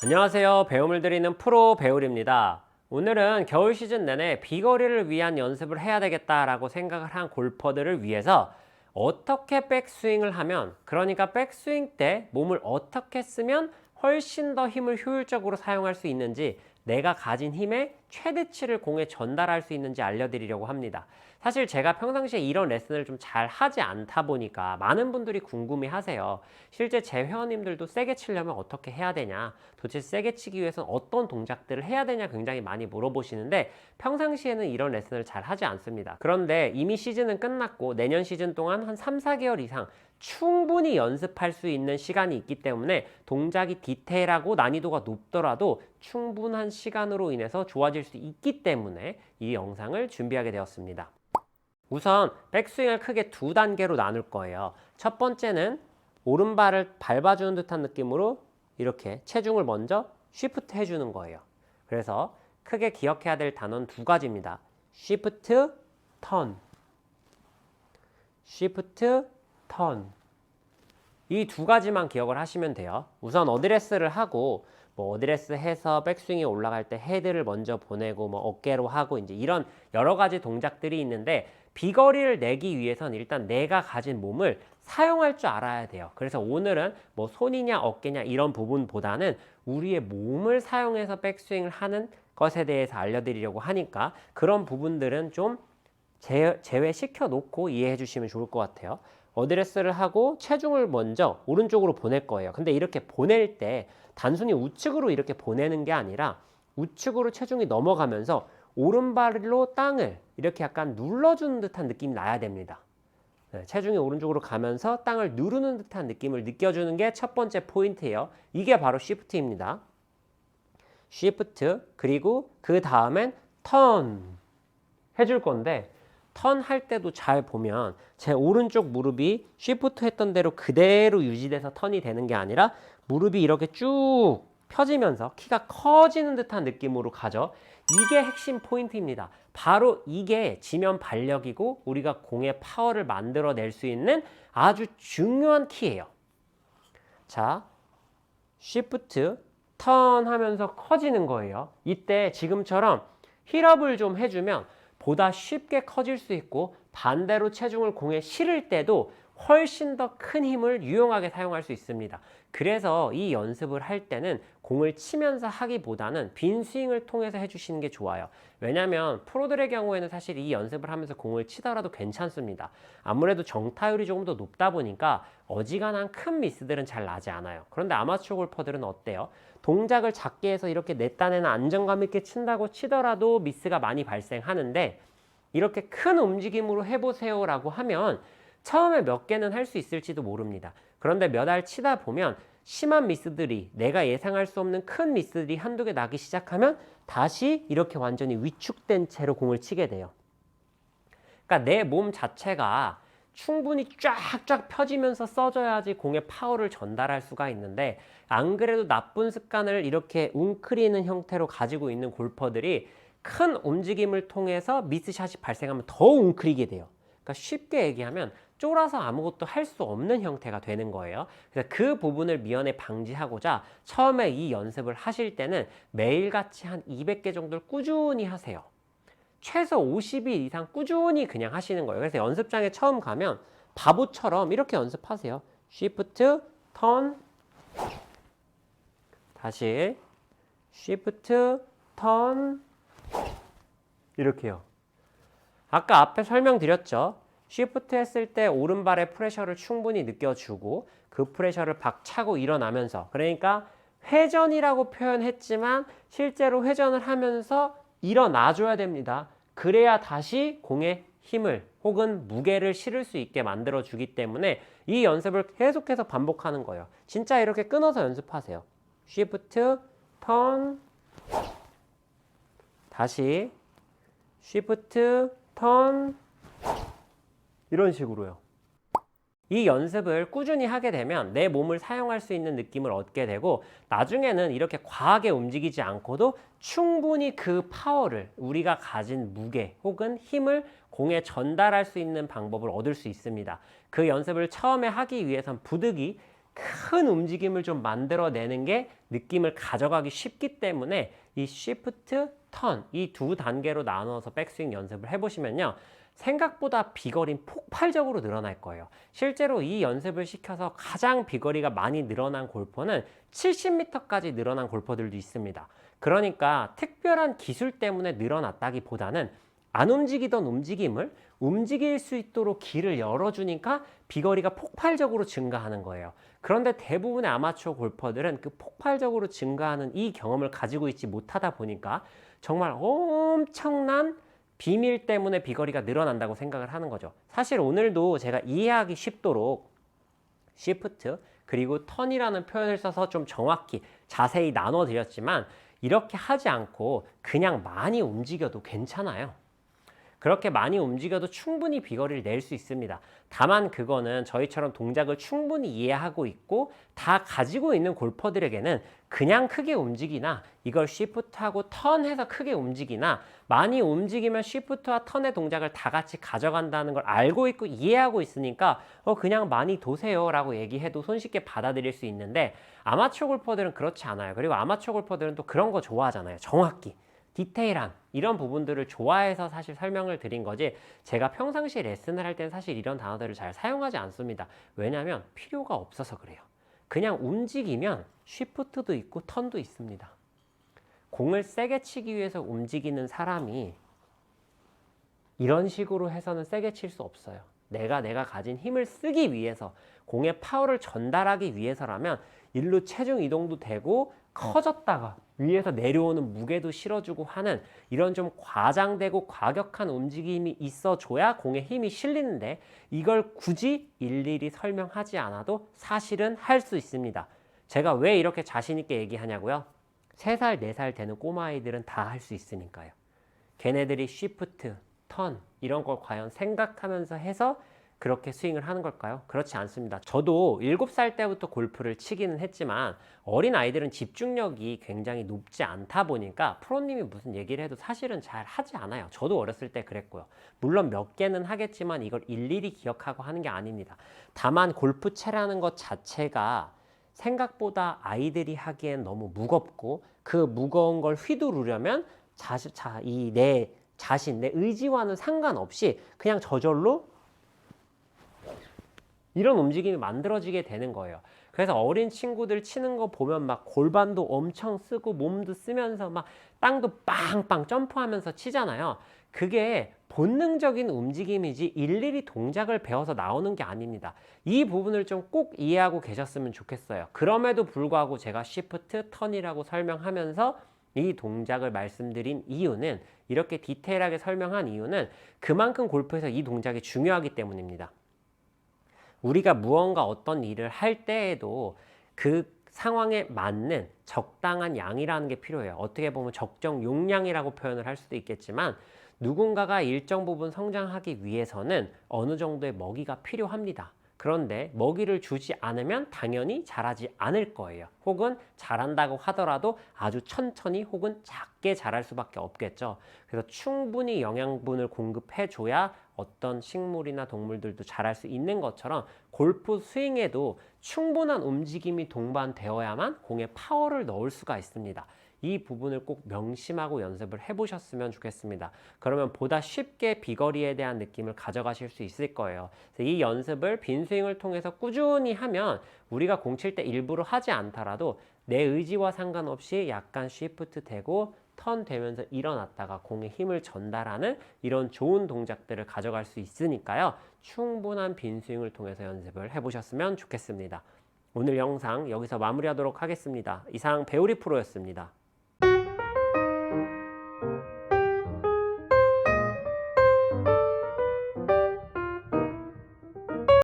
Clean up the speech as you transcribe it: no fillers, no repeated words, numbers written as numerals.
안녕하세요. 배움을 드리는 프로 배울입니다. 오늘은 겨울 시즌 내내 비거리를 위한 연습을 해야 되겠다라고 생각을 한 골퍼들을 위해서 어떻게 백스윙을 하면, 그러니까 백스윙 때 몸을 어떻게 쓰면 훨씬 더 힘을 효율적으로 사용할 수 있는지, 내가 가진 힘의 최대치를 공에 전달할 수 있는지 알려드리려고 합니다. 사실 제가 평상시에 이런 레슨을 좀 잘 하지 않다 보니까 많은 분들이 궁금해 하세요. 실제 제 회원님들도 세게 치려면 어떻게 해야 되냐, 도대체 세게 치기 위해서는 어떤 동작들을 해야 되냐 굉장히 많이 물어보시는데, 평상시에는 이런 레슨을 잘 하지 않습니다. 그런데 이미 시즌은 끝났고 내년 시즌 동안 한 3, 4개월 이상 충분히 연습할 수 있는 시간이 있기 때문에 동작이 디테일하고 난이도가 높더라도 충분한 시간으로 인해서 좋아질 수 있기 때문에 이 영상을 준비하게 되었습니다. 우선 백스윙을 크게 두 단계로 나눌 거예요. 첫 번째는 오른발을 밟아주는 듯한 느낌으로 이렇게 체중을 먼저 쉬프트 해주는 거예요. 그래서 크게 기억해야 될 단어는 두 가지입니다. 쉬프트, 턴. 쉬프트, 턴. 이 두 가지만 기억을 하시면 돼요. 우선 어드레스를 하고, 어드레스 해서 백스윙이 올라갈 때 헤드를 먼저 보내고, 어깨로 하고, 이제 이런 여러 가지 동작들이 있는데, 비거리를 내기 위해선 일단 내가 가진 몸을 사용할 줄 알아야 돼요. 그래서 오늘은 손이냐 어깨냐 이런 부분보다는 우리의 몸을 사용해서 백스윙을 하는 것에 대해서 알려드리려고 하니까 그런 부분들은 좀 제외시켜 놓고 이해해 주시면 좋을 것 같아요. 어드레스를 하고 체중을 먼저 오른쪽으로 보낼 거예요. 근데 이렇게 보낼 때 단순히 우측으로 이렇게 보내는 게 아니라 우측으로 체중이 넘어가면서 오른발로 땅을 이렇게 약간 눌러주는 듯한 느낌이 나야 됩니다. 체중이 오른쪽으로 가면서 땅을 누르는 듯한 느낌을 느껴주는 게 첫 번째 포인트예요. 이게 바로 쉬프트입니다. 쉬프트, 그리고 그 다음엔 턴 해줄 건데, 턴 할 때도 잘 보면 제 오른쪽 무릎이 쉬프트 했던 대로 그대로 유지돼서 턴이 되는 게 아니라 무릎이 이렇게 쭉 펴지면서 키가 커지는 듯한 느낌으로 가죠. 이게 핵심 포인트입니다. 바로 이게 지면 발력이고 우리가 공의 파워를 만들어낼 수 있는 아주 중요한 키예요. 자, 쉬프트, 턴 하면서 커지는 거예요. 이때 지금처럼 힐업을 좀 해주면 보다 쉽게 커질 수 있고, 반대로 체중을 공에 실을 때도 훨씬 더 큰 힘을 유용하게 사용할 수 있습니다. 그래서 이 연습을 할 때는 공을 치면서 하기보다는 빈 스윙을 통해서 해주시는 게 좋아요. 왜냐하면 프로들의 경우에는 사실 이 연습을 하면서 공을 치더라도 괜찮습니다. 아무래도 정타율이 조금 더 높다 보니까 어지간한 큰 미스들은 잘 나지 않아요. 그런데 아마추어 골퍼들은 어때요? 동작을 작게 해서 이렇게 내 딴에는 안정감 있게 친다고 치더라도 미스가 많이 발생하는데, 이렇게 큰 움직임으로 해보세요 라고 하면 처음에 몇 개는 할 수 있을지도 모릅니다. 그런데 몇 알 치다 보면 심한 미스들이, 내가 예상할 수 없는 큰 미스들이 한두 개 나기 시작하면 다시 이렇게 완전히 위축된 채로 공을 치게 돼요. 그러니까 내 몸 자체가 충분히 쫙쫙 펴지면서 써줘야지 공의 파워를 전달할 수가 있는데, 안 그래도 나쁜 습관을 이렇게 웅크리는 형태로 가지고 있는 골퍼들이 큰 움직임을 통해서 미스샷이 발생하면 더 웅크리게 돼요. 그러니까 쉽게 얘기하면 쫄아서 아무것도 할 수 없는 형태가 되는 거예요. 그래서 그 부분을 미연에 방지하고자 처음에 이 연습을 하실 때는 매일같이 한 200개 정도를 꾸준히 하세요. 최소 50일 이상 꾸준히 그냥 하시는 거예요. 그래서 연습장에 처음 가면 바보처럼 이렇게 연습하세요. 쉬프트, 턴, 다시 쉬프트, 턴, 이렇게요. 아까 앞에 설명드렸죠. 쉬프트 했을 때 오른발의 프레셔를 충분히 느껴주고 그 프레셔를 박차고 일어나면서, 그러니까 회전이라고 표현했지만 실제로 회전을 하면서 일어나줘야 됩니다. 그래야 다시 공에 힘을 혹은 무게를 실을 수 있게 만들어주기 때문에 이 연습을 계속해서 반복하는 거예요. 진짜 이렇게 끊어서 연습하세요. 쉬프트, 턴, 다시 쉬프트, 턴, 이런 식으로요. 이 연습을 꾸준히 하게 되면 내 몸을 사용할 수 있는 느낌을 얻게 되고, 나중에는 이렇게 과하게 움직이지 않고도 충분히 그 파워를, 우리가 가진 무게 혹은 힘을 공에 전달할 수 있는 방법을 얻을 수 있습니다. 그 연습을 처음에 하기 위해선 부득이 큰 움직임을 좀 만들어내는 게 느낌을 가져가기 쉽기 때문에 이 쉬프트, 턴 이 두 단계로 나눠서 백스윙 연습을 해보시면요. 생각보다 비거리는 폭발적으로 늘어날 거예요. 실제로 이 연습을 시켜서 가장 비거리가 많이 늘어난 골퍼는 70m까지 늘어난 골퍼들도 있습니다. 그러니까 특별한 기술 때문에 늘어났다기보다는 안 움직이던 움직임을 움직일 수 있도록 길을 열어주니까 비거리가 폭발적으로 증가하는 거예요. 그런데 대부분의 아마추어 골퍼들은 그 폭발적으로 증가하는 이 경험을 가지고 있지 못하다 보니까 정말 엄청난 비밀 때문에 비거리가 늘어난다고 생각을 하는 거죠. 사실 오늘도 제가 이해하기 쉽도록 시프트 그리고 턴이라는 표현을 써서 좀 정확히 자세히 나눠 드렸지만 이렇게 하지 않고 그냥 많이 움직여도 괜찮아요. 그렇게 많이 움직여도 충분히 비거리를 낼 수 있습니다. 다만 그거는 저희처럼 동작을 충분히 이해하고 있고 다 가지고 있는 골퍼들에게는 그냥 크게 움직이나 이걸 쉬프트하고 턴해서 크게 움직이나 많이 움직이면 쉬프트와 턴의 동작을 다 같이 가져간다는 걸 알고 있고 이해하고 있으니까 그냥 많이 도세요 라고 얘기해도 손쉽게 받아들일 수 있는데 아마추어 골퍼들은 그렇지 않아요. 그리고 아마추어 골퍼들은 또 그런 거 좋아하잖아요. 정확히. 디테일함 이런 부분들을 좋아해서 사실 설명을 드린 거지 제가 평상시 레슨을 할 때는 사실 이런 단어들을 잘 사용하지 않습니다. 왜냐하면 필요가 없어서 그래요. 그냥 움직이면 쉬프트도 있고 턴도 있습니다. 공을 세게 치기 위해서 움직이는 사람이 이런 식으로 해서는 세게 칠 수 없어요. 내가 가진 힘을 쓰기 위해서 공의 파워를 전달하기 위해서라면 일로 체중 이동도 되고 커졌다가 위에서 내려오는 무게도 실어주고 하는 이런 좀 과장되고 과격한 움직임이 있어줘야 공에 힘이 실리는데 이걸 굳이 일일이 설명하지 않아도 사실은 할 수 있습니다. 제가 왜 이렇게 자신 있게 얘기하냐고요? 3살, 4살 되는 꼬마아이들은 다 할 수 있으니까요. 걔네들이 쉬프트, 턴 이런 걸 과연 생각하면서 해서 그렇게 스윙을 하는 걸까요? 그렇지 않습니다. 저도 7살 때부터 골프를 치기는 했지만 어린 아이들은 집중력이 굉장히 높지 않다 보니까 프로님이 무슨 얘기를 해도 사실은 잘 하지 않아요. 저도 어렸을 때 그랬고요. 물론 몇 개는 하겠지만 이걸 일일이 기억하고 하는 게 아닙니다. 다만 골프채라는 것 자체가 생각보다 아이들이 하기엔 너무 무겁고 그 무거운 걸 휘두르려면 내 자신, 내 의지와는 상관없이 그냥 저절로 이런 움직임이 만들어지게 되는 거예요. 그래서 어린 친구들 치는 거 보면 막 골반도 엄청 쓰고 몸도 쓰면서 막 땅도 빵빵 점프하면서 치잖아요. 그게 본능적인 움직임이지 일일이 동작을 배워서 나오는 게 아닙니다. 이 부분을 좀 꼭 이해하고 계셨으면 좋겠어요. 그럼에도 불구하고 제가 쉬프트, 턴이라고 설명하면서 이 동작을 말씀드린 이유는 이렇게 디테일하게 설명한 이유는 그만큼 골프에서 이 동작이 중요하기 때문입니다. 우리가 무언가 어떤 일을 할 때에도 그 상황에 맞는 적당한 양이라는 게 필요해요. 어떻게 보면 적정 용량이라고 표현을 할 수도 있겠지만 누군가가 일정 부분 성장하기 위해서는 어느 정도의 먹이가 필요합니다. 그런데 먹이를 주지 않으면 당연히 자라지 않을 거예요. 혹은 자란다고 하더라도 아주 천천히 혹은 작게 자랄 수밖에 없겠죠. 그래서 충분히 영양분을 공급해줘야 어떤 식물이나 동물들도 자랄 수 있는 것처럼 골프 스윙에도 충분한 움직임이 동반되어야만 공에 파워를 넣을 수가 있습니다. 이 부분을 꼭 명심하고 연습을 해보셨으면 좋겠습니다. 그러면 보다 쉽게 비거리에 대한 느낌을 가져가실 수 있을 거예요. 그래서 이 연습을 빈스윙을 통해서 꾸준히 하면 우리가 공 칠 때 일부러 하지 않더라도 내 의지와 상관없이 약간 쉬프트 되고 턴 되면서 일어났다가 공에 힘을 전달하는 이런 좋은 동작들을 가져갈 수 있으니까요. 충분한 빈스윙을 통해서 연습을 해보셨으면 좋겠습니다. 오늘 영상 여기서 마무리하도록 하겠습니다. 이상 배우리 프로였습니다.